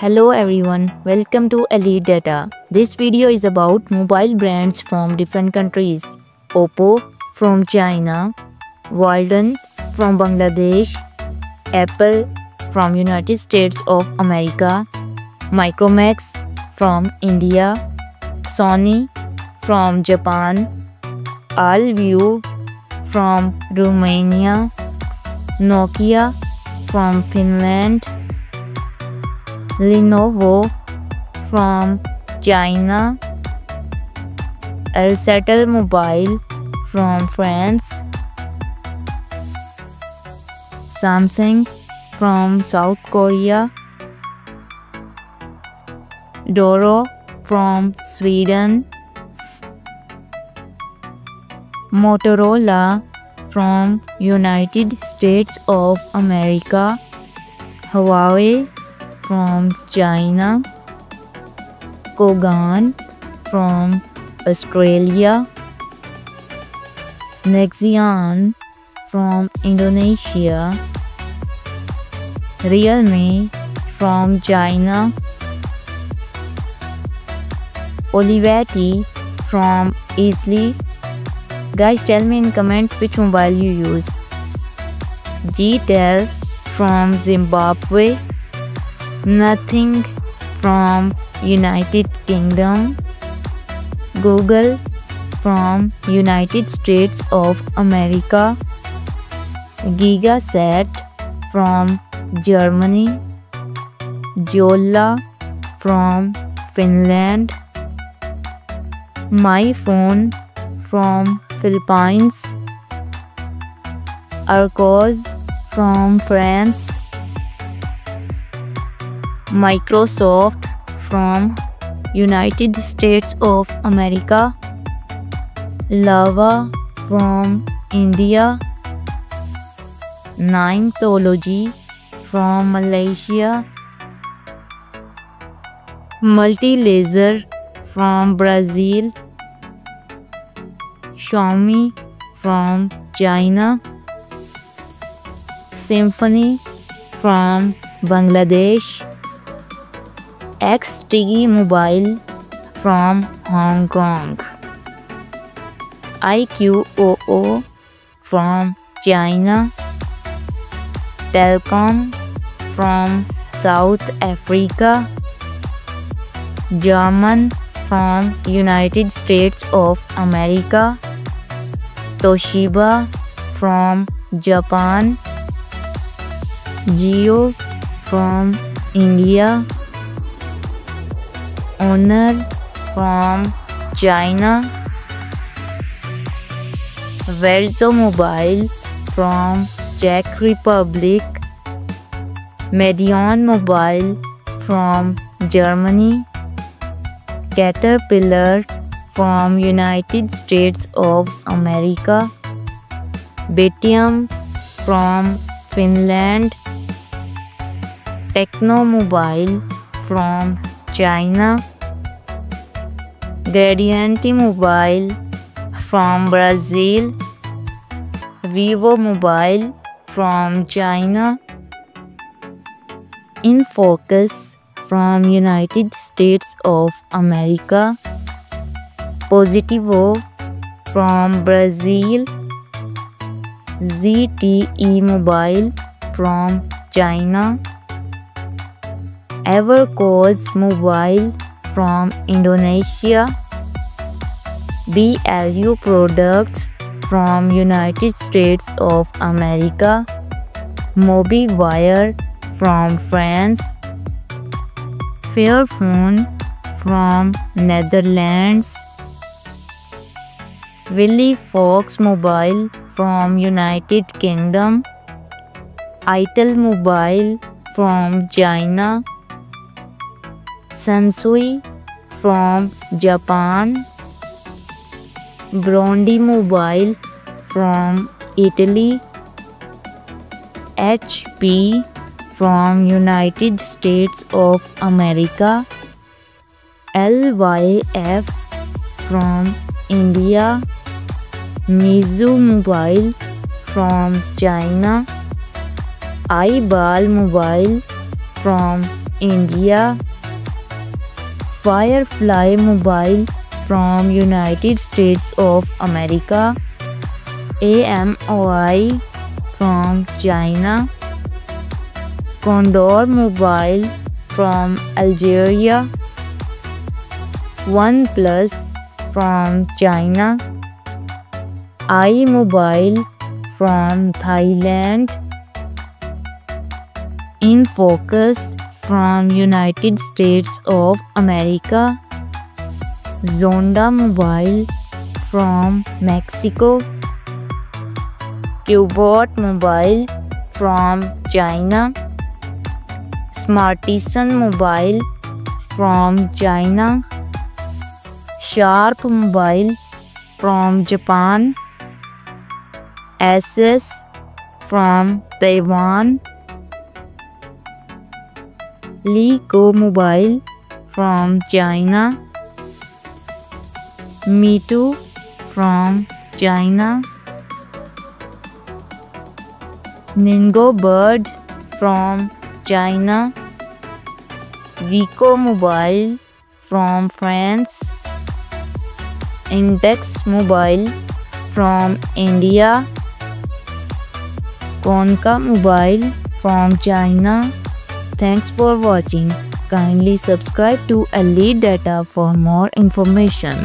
Hello everyone, welcome to Elite Data. This video is about mobile brands from different countries. Oppo from China, Walden from Bangladesh, Apple from United States of America, Micromax from India, Sony from Japan, Allview from Romania, Nokia from Finland, Lenovo from China, Alcatel Mobile from France, Samsung from South Korea, Doro from Sweden, Motorola from United States of America, Huawei from China, Kogan from Australia, Nexian from Indonesia, Realme from China, Olivetti from Italy. Guys, tell me in comment which mobile you use. Gtel from Zimbabwe, Nothing from United Kingdom, Google from United States of America, Gigaset from Germany, Jolla from Finland, MyPhone from Philippines, Arcos from France, Microsoft from United States of America, Lava from India, Ninthology from Malaysia, Multilaser from Brazil, Xiaomi from China, Symphony from Bangladesh, XT Mobile from Hong Kong, IQOO from China, Telkom from South Africa, German from United States of America, Toshiba from Japan, Jio from India, Honor from China, Verzo Mobile from Czech Republic, Medion Mobile from Germany, Caterpillar from United States of America, Betium from Finland, Techno Mobile from China, Gradiente Mobile from Brazil, Vivo Mobile from China, Infocus from United States of America, Positivo from Brazil, ZTE Mobile from China, Evercourse Mobile from Indonesia, BLU Products from United States of America, MobiWire from France, Fairphone from Netherlands, Willy Fox Mobile from United Kingdom, Itel Mobile from China, Sansui from Japan, Brondi Mobile from Italy, HP from United States of America, LYF from India, Mizu Mobile from China, iBal Mobile from India. Firefly Mobile from United States of America. AMOI from China. Condor Mobile from Algeria. OnePlus from China. iMobile from Thailand. Infocus from United States of America. Zonda Mobile from Mexico. Qbot Mobile from China. Smartisan Mobile from China. Sharp Mobile from Japan. Asus from Taiwan. Lico Mobile from China. Mitu from China. Ningo Bird from China. Vico Mobile from France. Index Mobile from India. Konka Mobile from China. Thanks for watching. Kindly subscribe to Elite Data for more information.